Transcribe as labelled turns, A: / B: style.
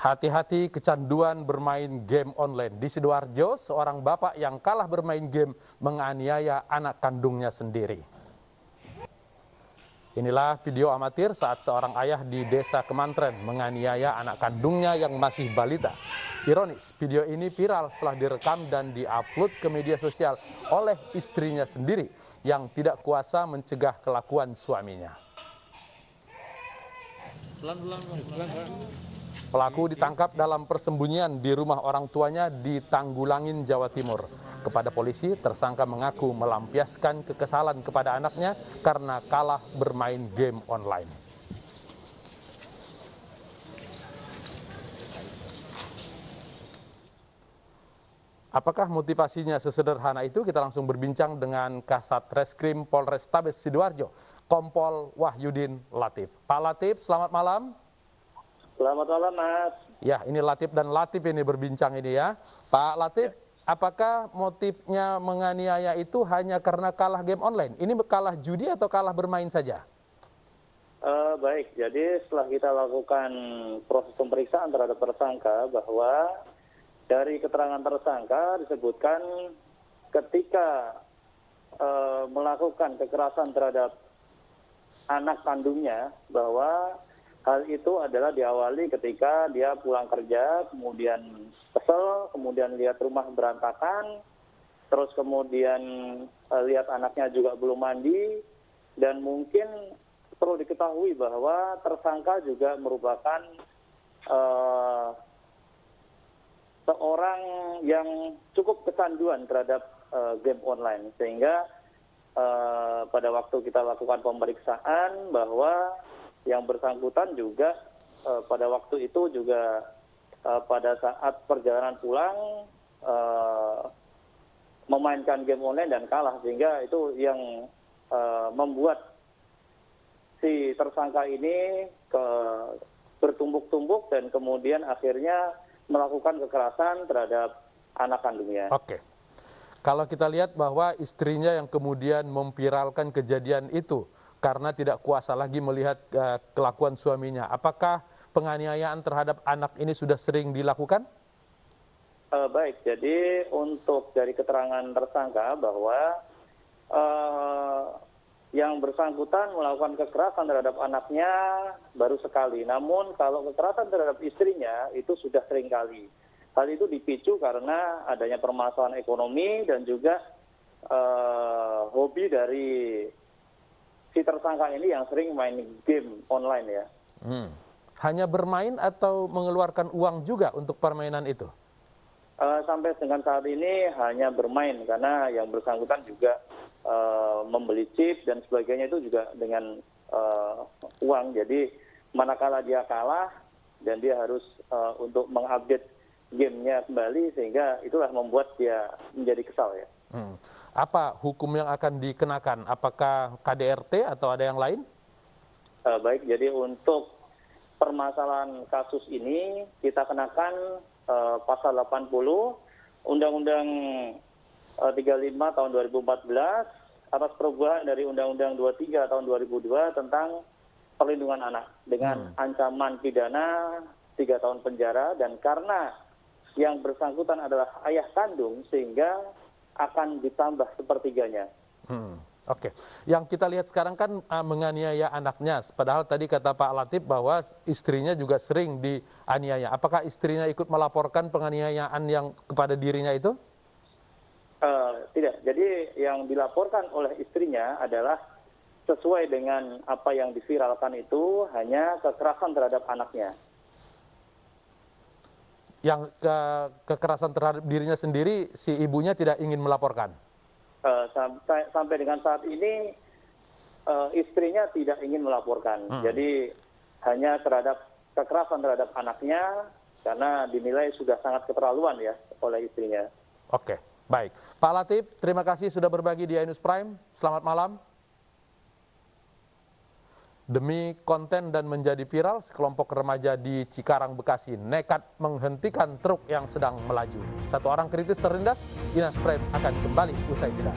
A: Hati-hati kecanduan bermain game online. Di Sidoarjo, seorang bapak yang kalah bermain game menganiaya anak kandungnya sendiri. Inilah video amatir saat seorang ayah di desa Kemantren menganiaya anak kandungnya yang masih balita. Ironis, video ini viral setelah direkam dan diupload ke media sosial oleh istrinya sendiri yang tidak kuasa mencegah kelakuan suaminya. Pelaku ditangkap dalam persembunyian di rumah orang tuanya di Tanggulangin, Jawa Timur. Kepada polisi, tersangka mengaku melampiaskan kekesalan kepada anaknya karena kalah bermain game online. Apakah motivasinya sesederhana itu? Kita langsung berbincang dengan Kasat Reskrim Polrestabes Sidoarjo, Kompol Wahyudin Latif. Pak Latif, selamat malam.
B: Selamat malam, Mas.
A: Ya, ini Latif dan Latif ini berbincang ini ya. Pak Latif, apakah motifnya menganiaya itu hanya karena kalah game online? Ini kalah judi atau kalah bermain saja?
B: Baik, jadi setelah kita lakukan proses pemeriksaan terhadap tersangka, bahwa dari keterangan tersangka disebutkan ketika melakukan kekerasan terhadap anak kandungnya, bahwa hal itu adalah diawali ketika dia pulang kerja, kemudian kesel, kemudian lihat rumah berantakan, terus kemudian lihat anaknya juga belum mandi, dan mungkin perlu diketahui bahwa tersangka juga merupakan seorang yang cukup kecanduan terhadap game online, sehingga pada waktu kita lakukan pemeriksaan bahwa yang bersangkutan juga pada waktu itu juga pada saat perjalanan pulang memainkan game online dan kalah, sehingga itu yang membuat si tersangka ini bertumbuk-tumbuk dan kemudian akhirnya melakukan kekerasan terhadap anak kandungnya.
A: Oke. Kalau kita lihat bahwa istrinya yang kemudian memviralkan kejadian itu karena tidak kuasa lagi melihat kelakuan suaminya. Apakah penganiayaan terhadap anak ini sudah sering dilakukan?
B: Baik, jadi untuk dari keterangan tersangka bahwa yang bersangkutan melakukan kekerasan terhadap anaknya baru sekali. Namun kalau kekerasan terhadap istrinya itu sudah sering kali. Hal itu dipicu karena adanya permasalahan ekonomi dan juga hobi dari si tersangka ini yang sering main game online ya.
A: Hanya bermain atau mengeluarkan uang juga untuk permainan itu?
B: Sampai dengan saat ini hanya bermain, karena yang bersangkutan juga membeli chip dan sebagainya itu juga dengan uang. Jadi manakala dia kalah dan dia harus untuk mengupdate gamenya kembali, sehingga itulah membuat dia menjadi kesal ya.
A: Apa hukum yang akan dikenakan? Apakah KDRT atau ada yang lain?
B: Baik, jadi untuk permasalahan kasus ini kita kenakan pasal 80 Undang-Undang 35 tahun 2014 atas perubahan dari Undang-Undang 23 tahun 2002 tentang perlindungan anak dengan ancaman pidana 3 tahun penjara, dan karena yang bersangkutan adalah ayah kandung sehingga akan ditambah sepertiganya.
A: Oke. Yang kita lihat sekarang kan menganiaya anaknya, padahal tadi kata Pak Latif bahwa istrinya juga sering dianiaya. Apakah istrinya ikut melaporkan penganiayaan yang kepada dirinya itu?
B: Tidak. Jadi yang dilaporkan oleh istrinya adalah sesuai dengan apa yang diviralkan itu, hanya kekerasan terhadap anaknya.
A: Yang kekerasan terhadap dirinya sendiri, si ibunya tidak ingin melaporkan?
B: Sampai dengan saat ini istrinya tidak ingin melaporkan. Jadi hanya terhadap kekerasan terhadap anaknya, karena dinilai sudah sangat keterlaluan ya oleh istrinya.
A: Oke, baik. Pak Latif, terima kasih sudah berbagi di iNews Prime. Selamat malam. Demi konten dan menjadi viral, sekelompok remaja di Cikarang, Bekasi nekat menghentikan truk yang sedang melaju. Satu orang kritis terlindas, iNews Prime akan kembali usai jeda.